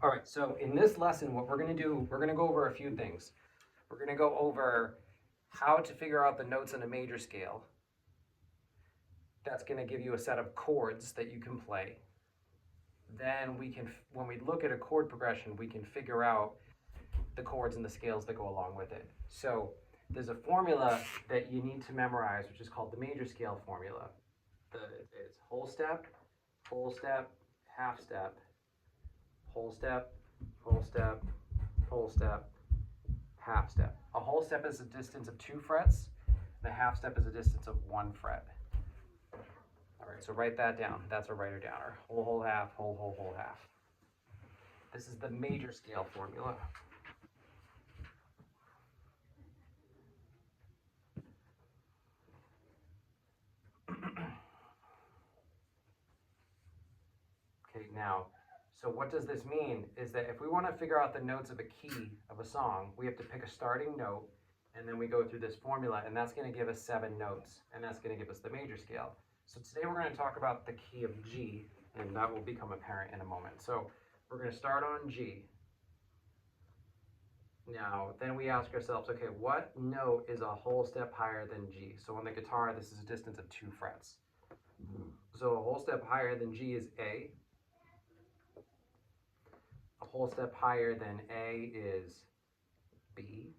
All right, so in this lesson, what we're going to do, we're going to go over a few things. We're going to go over how to figure out the notes on a major scale. That's going to give you a set of chords that you can play. Then we can, when we look at a chord progression, we can figure out the chords and the scales that go along with it. So there's a formula that you need to memorize, which is called the major scale formula. It's whole step, half step, whole step, whole step, whole step, half step. A whole step is a distance of 2 frets, and a half step is a distance of 1 fret. All right, so write that down. That's a writer downer. Whole, whole, half, whole, whole, whole, half. This is the major scale formula. Okay, now, so what does this mean is that if we want to figure out the notes of a key of a song, we have to pick a starting note, and then we go through this formula, and that's going to give us 7 notes, and that's going to give us the major scale. So today we're going to talk about the key of G, and that will become apparent in a moment. So we're going to start on G. Now, then we ask ourselves, okay, what note is a whole step higher than G? So on the guitar, this is a distance of 2 frets. So a whole step higher than G is A. A whole step higher than A is B.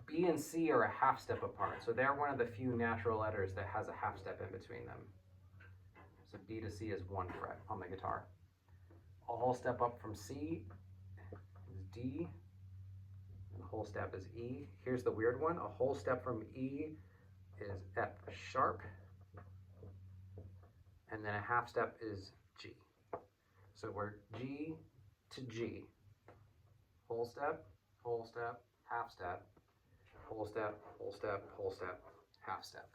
B and C are a half step apart, so they're one of the few natural letters that has a half step in between them. So B to C is 1 fret on the guitar. A whole step up from C is D, and a whole step is E. Here's the weird one. A whole step from E is F sharp, and then a half step is G. So we're G to G. Whole step, half step, whole step, whole step, whole step, half step.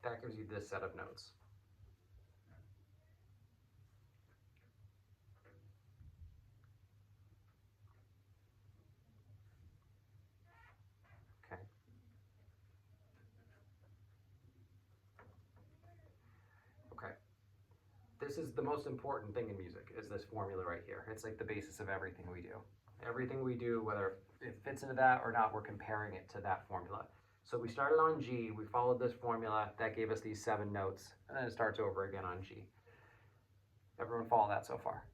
That gives you this set of notes. Okay. Okay. This is the most important thing in music, is this formula right here. It's like the basis of everything we do. Everything we do, whether it fits into that or not, we're comparing it to that formula. So we started on G, we followed this formula, that gave us these 7 notes, and then it starts over again on G. Everyone follow that so far?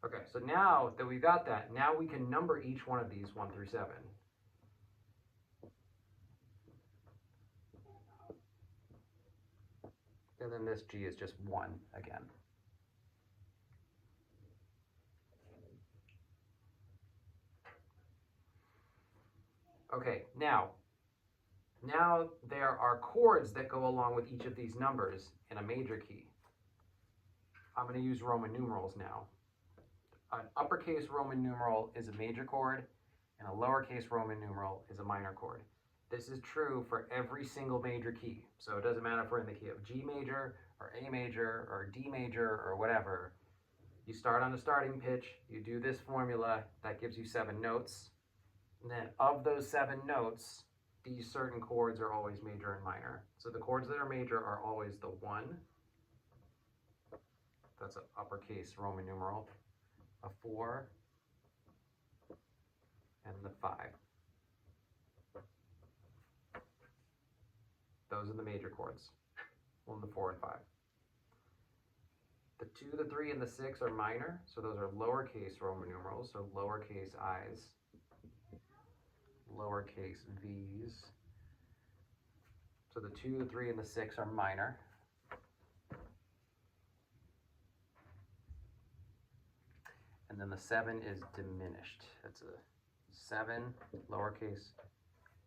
Okay, so now that we've got that, now we can number each one of these 1 through 7. And then this G is just 1 again. Okay, now there are chords that go along with each of these numbers in a major key. I'm going to use Roman numerals now. An uppercase Roman numeral is a major chord, and a lowercase Roman numeral is a minor chord. This is true for every single major key. So it doesn't matter if we're in the key of G major, or A major, or D major, or whatever. You start on the starting pitch, you do this formula, that gives you 7 notes. And then of those 7 notes, these certain chords are always major and minor. So the chords that are major are always the 1, that's an uppercase Roman numeral, a 4, and the 5. Those are the major chords, 1, the 4, and 5. The 2, the 3, and the 6 are minor, so those are lowercase Roman numerals, so lowercase i's, lowercase v's. So the 2, the 3, and the 6 are minor. And then the 7 is diminished. That's a 7, lowercase,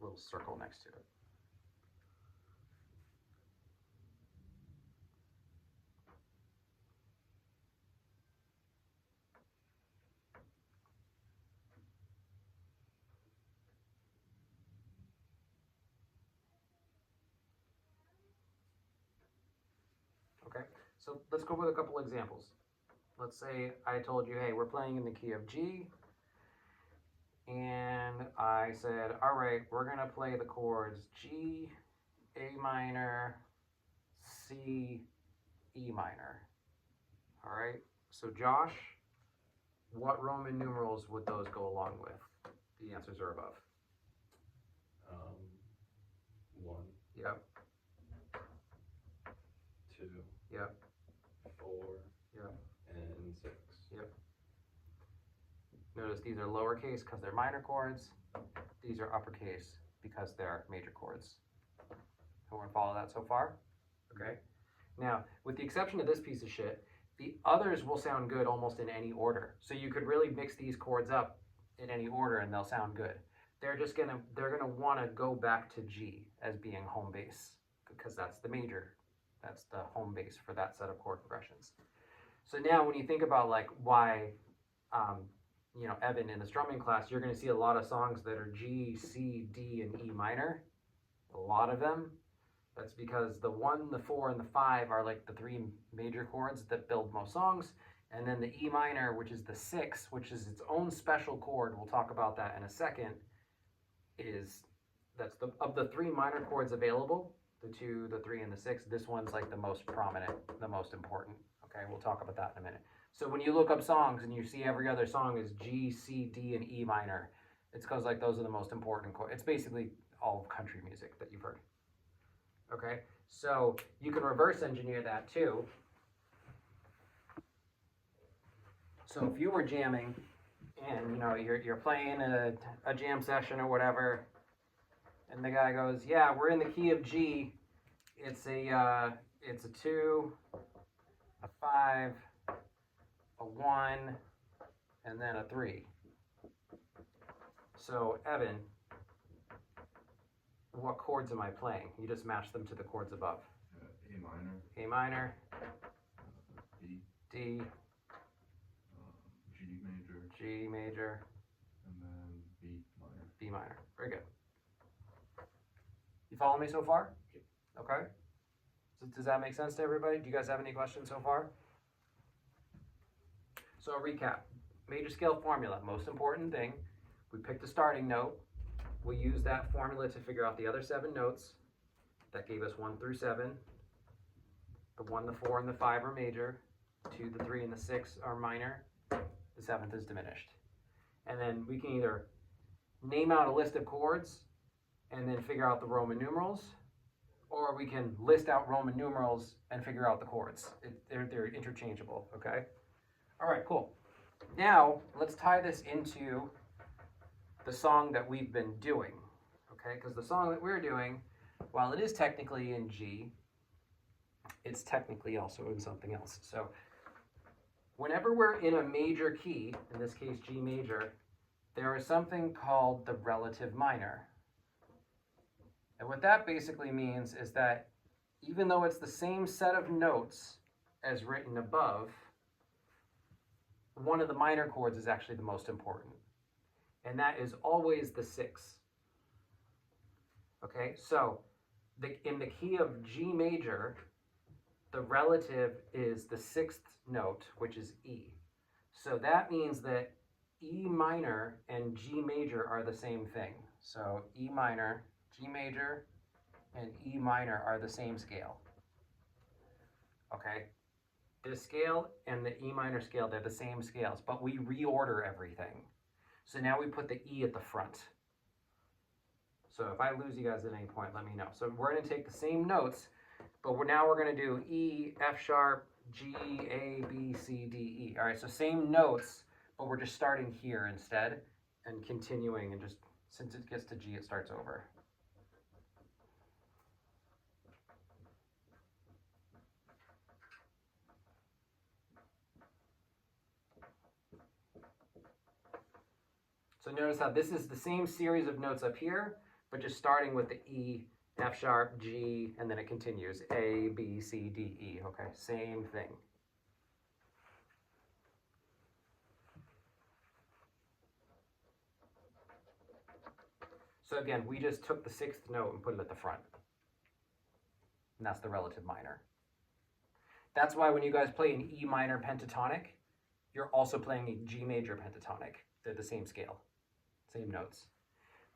little circle next to it. Okay, so let's go with a couple examples. Let's say I told you, hey, we're playing in the key of G, and I said, all right, we're going to play the chords G, A minor, C, E minor. All right, so Josh, what Roman numerals would those go along with? The answers are above. 1. Yep. 2. Yep. 4. Yep. And 6. Yep. Notice these are lowercase because they're minor chords. These are uppercase because they're major chords. Everyone follow that so far? Okay. Now, with the exception of this piece of shit, the others will sound good almost in any order. So you could really mix these chords up in any order and they'll sound good. They're gonna want to go back to G as being home base because that's the major. That's the home base for that set of chord progressions. So now when you think about like why, you know, Evan in the strumming class, you're going to see a lot of songs that are G, C, D, and E minor. A lot of them. That's because the 1, the 4, and the 5 are like the 3 major chords that build most songs. And then the E minor, which is the 6, which is its own special chord, we'll talk about that in a second, that's of the 3 minor chords available, the 2, the 3, and the 6, this one's like the most prominent, the most important. Okay, we'll talk about that in a minute. So when you look up songs and you see every other song is G, C, D, and E minor, it's because like those are the most important chords. It's basically all of country music that you've heard. Okay, so you can reverse engineer that too. So if you were jamming and you know you're playing a jam session or whatever, and the guy goes, "Yeah, we're in the key of G. It's a 2, a 5, a 1, and then a 3." So Evan, what chords am I playing? You just match them to the chords above. A minor. A minor. D. D. G major. G major. And then B minor. B minor. Very good. You follow me so far? Okay. So does that make sense to everybody? Do you guys have any questions so far? So a recap. Major scale formula. Most important thing. We picked a starting note. We use that formula to figure out the other 7 notes. That gave us 1 through 7. The 1, the 4, and the 5 are major. The 2, the 3, and the 6 are minor. The 7th is diminished. And then we can either name out a list of chords and then figure out the Roman numerals, or we can list out Roman numerals and figure out the chords. They're interchangeable, okay? All right, cool. Now, let's tie this into the song that we've been doing, okay? Because the song that we're doing, while it is technically in G, it's technically also in something else. So whenever we're in a major key, in this case G major, there is something called the relative minor. And what that basically means is that even though it's the same set of notes as written above, one of the minor chords is actually the most important. And that is always the 6. Okay, so in the key of G major, the relative is the 6th note, which is E. So that means that E minor and G major are the same thing. So E minor, G major, and E minor are the same scale. Okay, this scale and the E minor scale, they're the same scales, but we reorder everything. So now we put the E at the front. So if I lose you guys at any point, let me know. So we're going to take the same notes, but now we're going to do E, F sharp, G, A, B, C, D, E. All right, so same notes, but we're just starting here instead and continuing, and just since it gets to G, it starts over. So notice how this is the same series of notes up here, but just starting with the E, F sharp, G, and then it continues. A, B, C, D, E. Okay, same thing. So again, we just took the 6th note and put it at the front. And that's the relative minor. That's why when you guys play an E minor pentatonic, you're also playing a G major pentatonic. They're the same scale, same notes.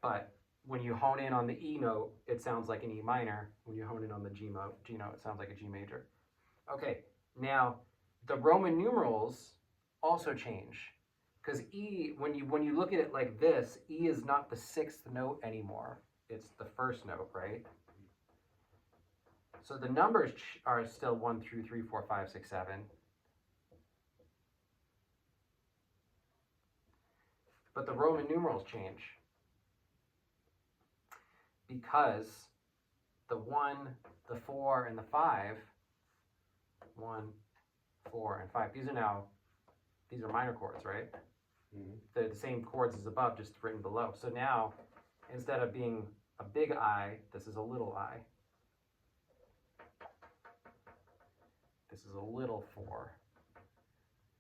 But when you hone in on the E note, it sounds like an E minor. When you hone in on the G note, it sounds like a G major. Okay, now the Roman numerals also change. Because E, when you look at it like this, E is not the sixth note anymore. It's the first note, right? So the numbers are still 1, 2, 3, 4, 5, 6, 7. But the Roman numerals change. Because the 1, the 4, and the 5, 1, 4, and 5, these are minor chords, right? Mm-hmm. They're the same chords as above, just written below. So now, instead of being a big I, this is a little I. This is a little 4.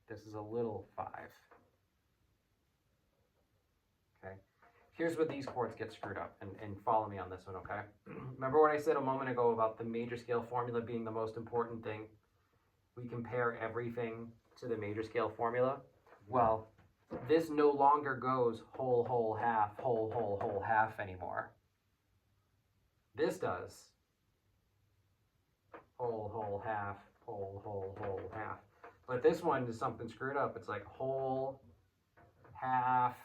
This is a little 5. Okay. Here's where these chords get screwed up, and follow me on this one, okay? Remember what I said a moment ago about the major scale formula being the most important thing? We compare everything to the major scale formula. Well, this no longer goes whole, whole, half, whole, whole, whole, half anymore. This does whole, whole, half, whole, whole, whole, half. But this one is something screwed up. It's like whole, half,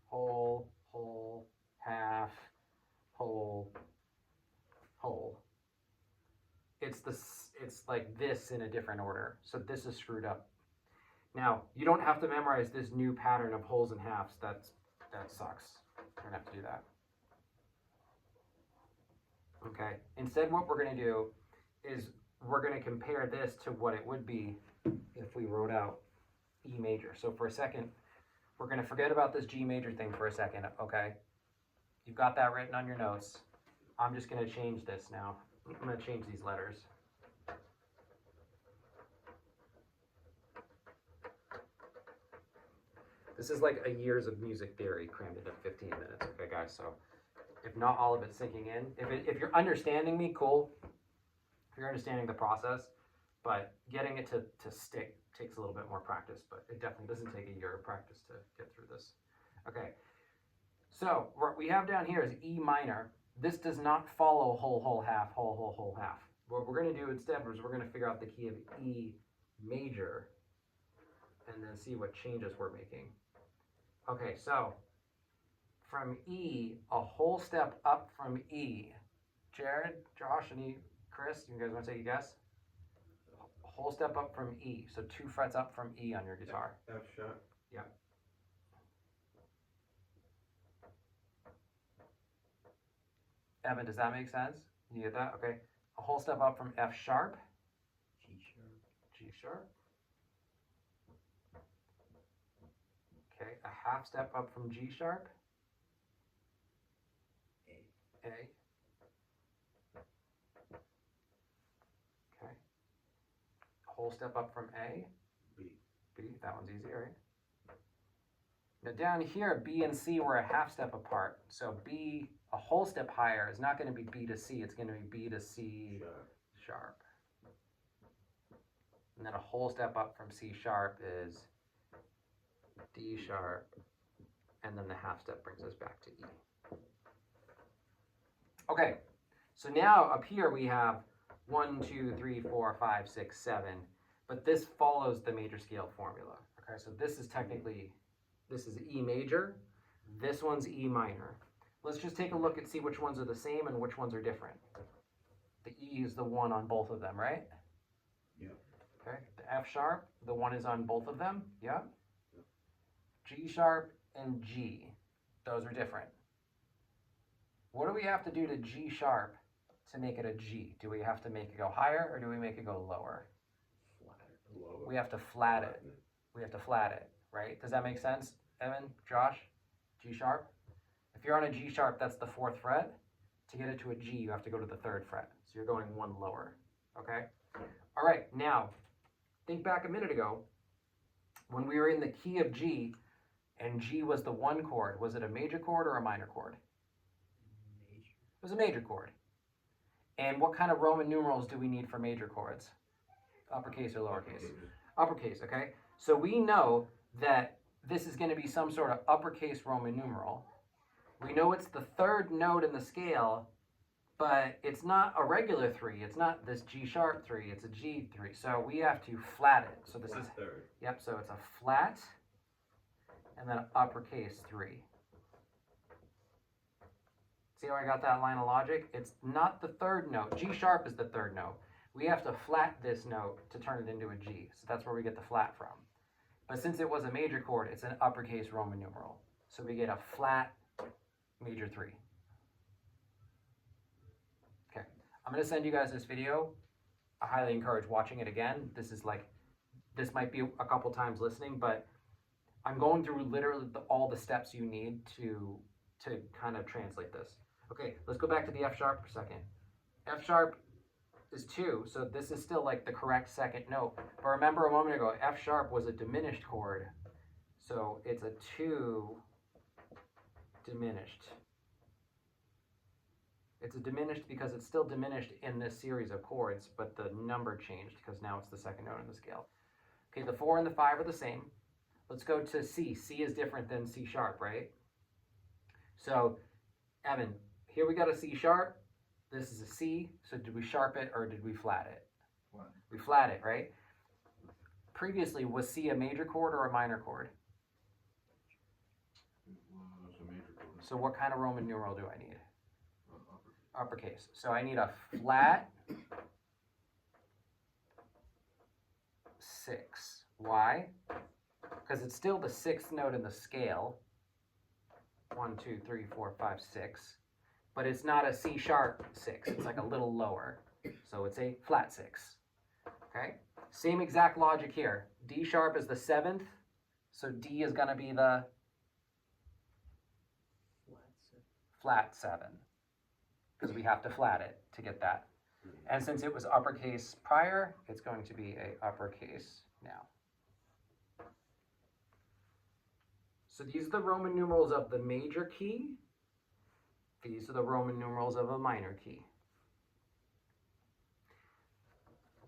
whole, whole, half, whole, whole. It's like this in a different order. So this is screwed up. Now, you don't have to memorize this new pattern of wholes and halves. That sucks. You're gonna have to do that. Okay. Instead, what we're gonna do is we're gonna compare this to what it would be if we wrote out E major. So for a second, we're gonna forget about this G major thing for a second, okay? You've got that written on your notes. I'm just gonna change this now. I'm gonna change these letters. This is like a years of music theory crammed into 15 minutes, okay, guys? So if not all of it's sinking in, if you're understanding me, cool. If you're understanding the process, but getting it to stick takes a little bit more practice, but it definitely doesn't take a year of practice to get through this. Okay, so what we have down here is E minor. This does not follow whole, whole, half, whole, whole, whole, half. What we're going to do instead is we're going to figure out the key of E major and then see what changes we're making. Okay, so from E, a whole step up from E. Jared, Josh, Chris, you guys want to take a guess? A whole step up from E, so 2 frets up from E on your guitar. F sharp. Yeah. Evan, does that make sense? You get that? Okay. A whole step up from F sharp. G sharp. G sharp. Okay. A half step up from G sharp. A. A. Okay. A whole step up from A. B. B. That one's easy, right? Now down here, B and C were a half step apart. So B, a whole step higher, is not going to be B to C. It's going to be B to C Sharp. sharp. And then a whole step up from C sharp is D sharp. And then the half step brings us back to E. Okay, so now up here we have 1, 2, 3, 4, 5, 6, 7. But this follows the major scale formula. Okay, so this is technically, this is E major. This one's E minor. Let's just take a look and see which ones are the same and which ones are different. The E is the 1 on both of them, right? Yeah. Okay, the F sharp, the 1 is on both of them, yeah? G sharp and G, those are different. What do we have to do to G sharp to make it a G? Do we have to make it go higher or do we make it go lower? Flat. Lower. We have to flat it. We have to flat it, right? Does that make sense, Evan, Josh? G sharp? If you're on a G sharp, that's the 4th fret. To get it to a G, you have to go to the 3rd fret. So you're going 1 lower, okay? All right, now, think back a minute ago. When we were in the key of G, and G was the 1 chord, was it a major chord or a minor chord? Major. It was a major chord. And what kind of Roman numerals do we need for major chords? Uppercase or lowercase? Uppercase, okay? So we know that this is going to be some sort of uppercase Roman numeral. We know it's the 3rd note in the scale, but it's not a regular 3. It's not this G sharp 3. It's a G 3. So we have to flat it. So this Flat is, third. yep, so it's a flat and then uppercase 3. See how I got that line of logic? It's not the third note. G sharp is the third note. We have to flat this note to turn it into a G. So that's where we get the flat from. But since it was a major chord, it's an uppercase Roman numeral. So we get a flat major 3. Okay, I'm going to send you guys this video. I highly encourage watching it again. This might be a couple times listening, but I'm going through literally all the steps you need to kind of translate this. Okay, let's go back to the F sharp for a second. F sharp is 2, so this is still like the correct second note. But remember a moment ago, F sharp was a diminished chord. So it's a 2 diminished. It's a diminished because it's still diminished in this series of chords, but the number changed because now it's the second note in the scale. Okay, the 4 and the 5 are the same. Let's go to C. C is different than C sharp, right? So, Evan, here we got a C sharp. This is a C. So did we sharp it or did we flat it? Flat. We flat it, right? Previously, was C a major chord or a minor chord? It was a major chord. So what kind of Roman numeral do I need? Uppercase. So I need a flat 6. Why? Because it's still the 6th note in the scale. 1, 2, 3, 4, 5, 6. But it's not a C sharp 6. It's like a little lower. So it's a flat 6. Okay? Same exact logic here. D sharp is the 7th. So D is going to be the flat 7. Because we have to flat it to get that. And since it was uppercase prior, it's going to be a uppercase now. So these are the Roman numerals of the major key. These are the Roman numerals of a minor key.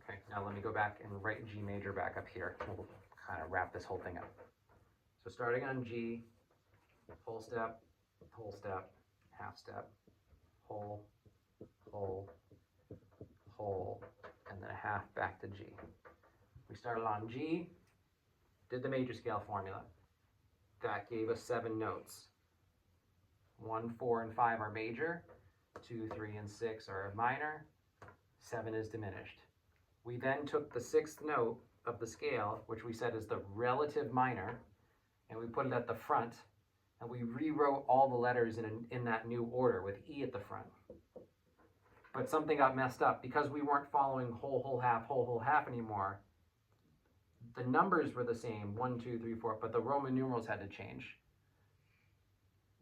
Okay, now let me go back and write G major back up here. We'll kind of wrap this whole thing up. So starting on G, whole step, half step, whole, and then a half back to G. We started on G, did the major scale formula. That gave us 7 notes. 1, 4, and 5 are major. 2, 3, and 6 are minor. 7 is diminished. We then took the 6th note of the scale, which we said is the relative minor, and we put it at the front, and we rewrote all the letters in that new order with E at the front. But something got messed up because we weren't following whole, whole, half anymore. The numbers were the same, 1, 2, 3, 4, but the Roman numerals had to change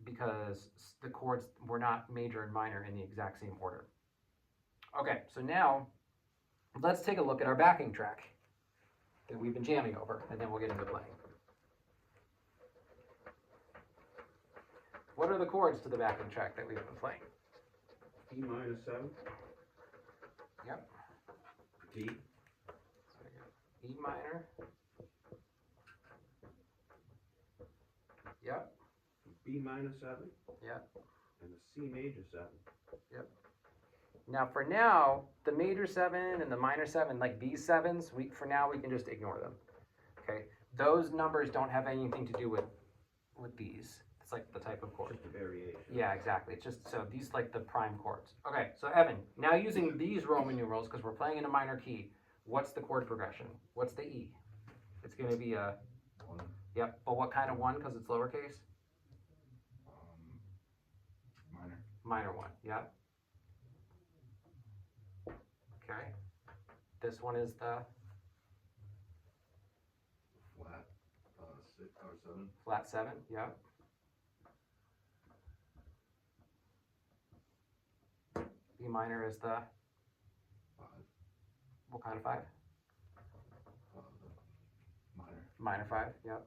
because the chords were not major and minor in the exact same order. Okay, so now let's take a look at our backing track that we've been jamming over, and then we'll get into playing. What are the chords to the backing track that we've been playing? E minus 7. Yep. D. E minor. Yep. B minus 7. Yep. And a C major 7. Yep. Now for now, the major 7 and the minor 7, like these 7s, for now we can just ignore them. Okay? Those numbers don't have anything to do with these. It's like the type of chord. Just a variation. Yeah, exactly. It's just, so these like the prime chords. Okay, so Evan, now using these Roman numerals, because we're playing in a minor key, what's the chord progression? What's the E? It's going to be a, 1. yep, but what kind of 1, because it's lowercase? Minor. Minor 1, yep. Okay. This one is the Flat 6 or 7. flat 7, yep. B minor is the, 5. what kind of 5? Minor. Minor 5, yep.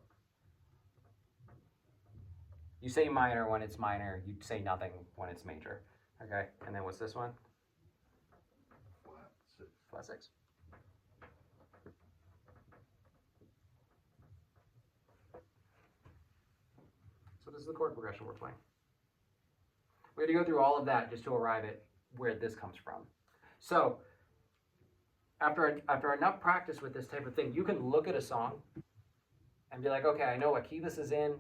You say minor when it's minor, you say nothing when it's major. Okay, and then what's this one? Flat 6. Flat 6. So this is the chord progression we're playing. We had to go through all of that just to arrive at where this comes from. So after enough practice with this type of thing, you can look at a song and be like, okay, I know what key this is in,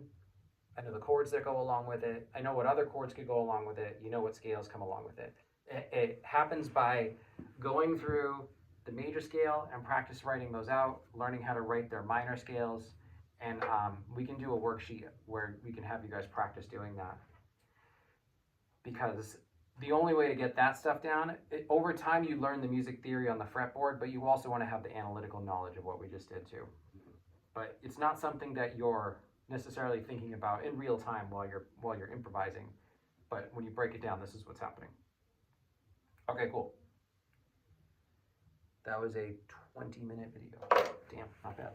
I know the chords that go along with it. I know what other chords could go along with it. You know what scales come along with it. It happens by going through the major scale and practice writing those out, learning how to write their minor scales, and we can do a worksheet where we can have you guys practice doing that. Because the only way to get that stuff down, over time you learn the music theory on the fretboard, but you also want to have the analytical knowledge of what we just did too. But it's not something that you're necessarily thinking about in real time while you're improvising. But when you break it down, this is what's happening. Okay, cool. That was a 20-minute video. Damn, not bad.